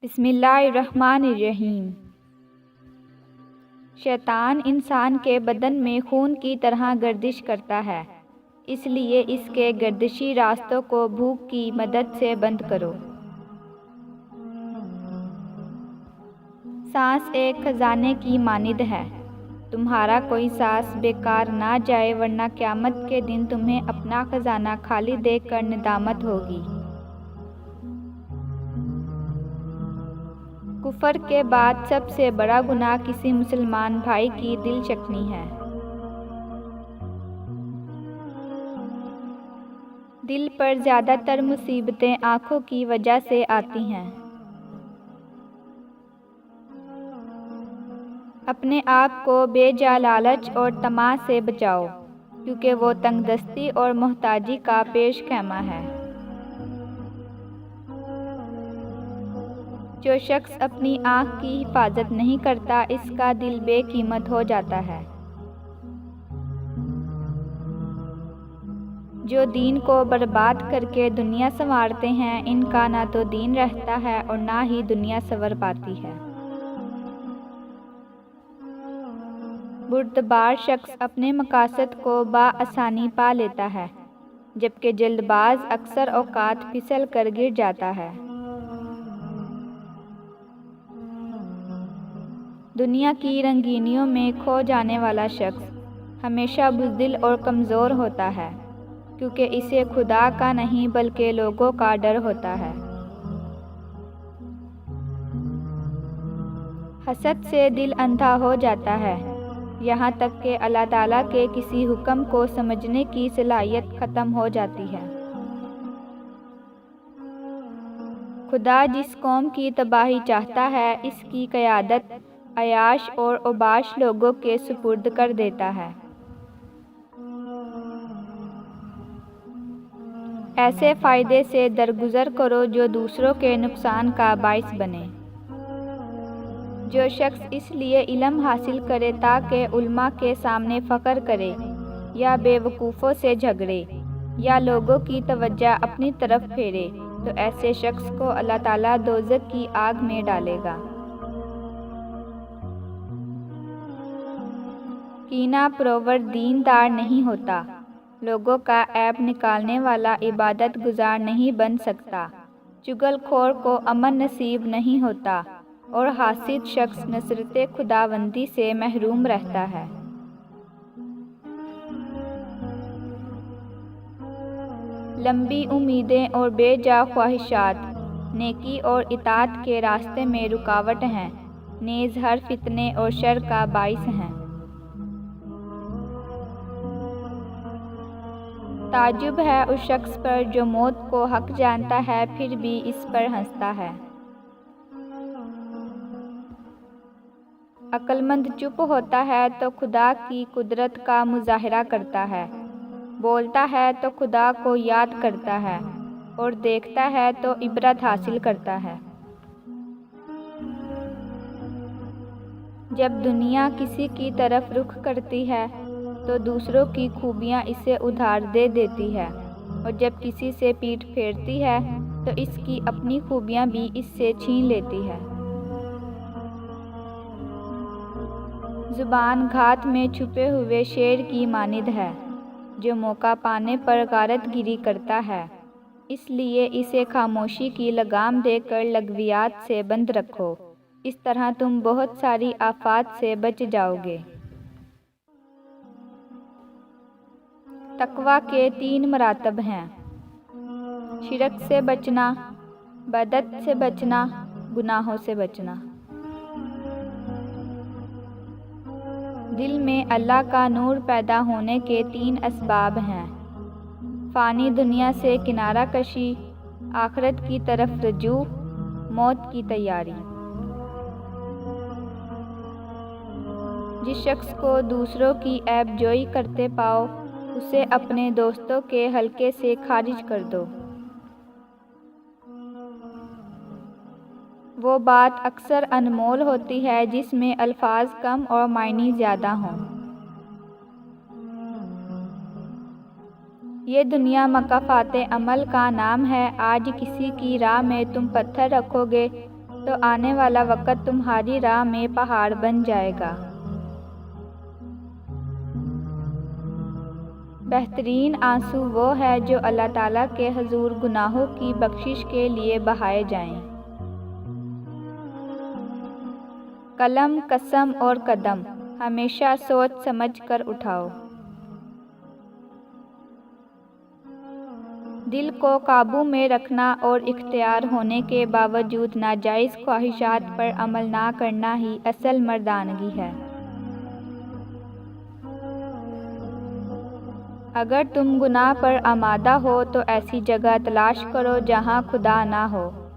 بسم اللہ الرحمن الرحیم۔ شیطان انسان کے بدن میں خون کی طرح گردش کرتا ہے، اس لیے اس کے گردشی راستوں کو بھوک کی مدد سے بند کرو۔ سانس ایک خزانے کی مانند ہے، تمہارا کوئی سانس بیکار نہ جائے ورنہ قیامت کے دن تمہیں اپنا خزانہ خالی دیکھ کر ندامت ہوگی۔ کفر کے بعد سب سے بڑا گناہ کسی مسلمان بھائی کی دل شکنی ہے۔ دل پر زیادہ تر مصیبتیں آنکھوں کی وجہ سے آتی ہیں۔ اپنے آپ کو بے جا لالچ اور طمع سے بچاؤ، کیونکہ وہ تنگ دستی اور محتاجی کا پیش خیمہ ہے۔ جو شخص اپنی آنکھ کی حفاظت نہیں کرتا، اس کا دل بے قیمت ہو جاتا ہے۔ جو دین کو برباد کر کے دنیا سنوارتے ہیں، ان کا نہ تو دین رہتا ہے اور نہ ہی دنیا سنور پاتی ہے۔ بردبار شخص اپنے مقاصد کو بآسانی پا لیتا ہے، جبکہ جلد باز اکثر اوقات پھسل کر گر جاتا ہے۔ دنیا کی رنگینیوں میں کھو جانے والا شخص ہمیشہ بزدل اور کمزور ہوتا ہے، کیونکہ اسے خدا کا نہیں بلکہ لوگوں کا ڈر ہوتا ہے۔ حسد سے دل اندھا ہو جاتا ہے، یہاں تک کہ اللہ تعالیٰ کے کسی حکم کو سمجھنے کی صلاحیت ختم ہو جاتی ہے۔ خدا جس قوم کی تباہی چاہتا ہے، اس کی قیادت عیاش اور اوباش لوگوں کے سپرد کر دیتا ہے۔ ایسے فائدے سے درگزر کرو جو دوسروں کے نقصان کا باعث بنے۔ جو شخص اس لیے علم حاصل کرے تاکہ علماء کے سامنے فخر کرے، یا بے وقوفوں سے جھگڑے، یا لوگوں کی توجہ اپنی طرف پھیرے، تو ایسے شخص کو اللہ تعالیٰ دوزخ کی آگ میں ڈالے گا۔ کینہ پرور دیندار نہیں ہوتا، لوگوں کا عیب نکالنے والا عبادت گزار نہیں بن سکتا، چغل خور کو امن نصیب نہیں ہوتا، اور حاسد شخص نصرت خداوندی سے محروم رہتا ہے۔ لمبی امیدیں اور بے جا خواہشات نیکی اور اطاعت کے راستے میں رکاوٹ ہیں، نیز ہر فتنے اور شر کا باعث ہیں۔ تعجب ہے اس شخص پر جو موت کو حق جانتا ہے پھر بھی اس پر ہنستا ہے۔ عقل مند چپ ہوتا ہے تو خدا کی قدرت کا مظاہرہ کرتا ہے، بولتا ہے تو خدا کو یاد کرتا ہے، اور دیکھتا ہے تو عبرت حاصل کرتا ہے۔ جب دنیا کسی کی طرف رخ کرتی ہے تو دوسروں کی خوبیاں اسے ادھار دے دیتی ہے، اور جب کسی سے پیٹھ پھیرتی ہے تو اس کی اپنی خوبیاں بھی اس سے چھین لیتی ہے۔ زبان گھات میں چھپے ہوئے شیر کی مانند ہے، جو موقع پانے پر غارت گری کرتا ہے، اس لیے اسے خاموشی کی لگام دے کر لغویات سے بند رکھو، اس طرح تم بہت ساری آفات سے بچ جاؤ گے۔ تقویٰ کے 3 مراتب ہیں: شرک سے بچنا، بدعت سے بچنا، گناہوں سے بچنا۔ دل میں اللہ کا نور پیدا ہونے کے 3 اسباب ہیں: فانی دنیا سے کنارہ کشی، آخرت کی طرف رجوع، موت کی تیاری۔ جس شخص کو دوسروں کی عیب جوئی کرتے پاؤ، اسے اپنے دوستوں کے حلقے سے خارج کر دو۔ وہ بات اکثر انمول ہوتی ہے جس میں الفاظ کم اور معنی زیادہ ہوں۔ یہ دنیا مکافات عمل کا نام ہے، آج کسی کی راہ میں تم پتھر رکھو گے تو آنے والا وقت تمہاری راہ میں پہاڑ بن جائے گا۔ بہترین آنسو وہ ہے جو اللہ تعالیٰ کے حضور گناہوں کی بخشش کے لیے بہائے جائیں۔ قلم، قسم اور قدم ہمیشہ سوچ سمجھ کر اٹھاؤ۔ دل کو قابو میں رکھنا اور اختیار ہونے کے باوجود ناجائز خواہشات پر عمل نہ کرنا ہی اصل مردانگی ہے۔ اگر تم گناہ پر آمادہ ہو تو ایسی جگہ تلاش کرو جہاں خدا نہ ہو۔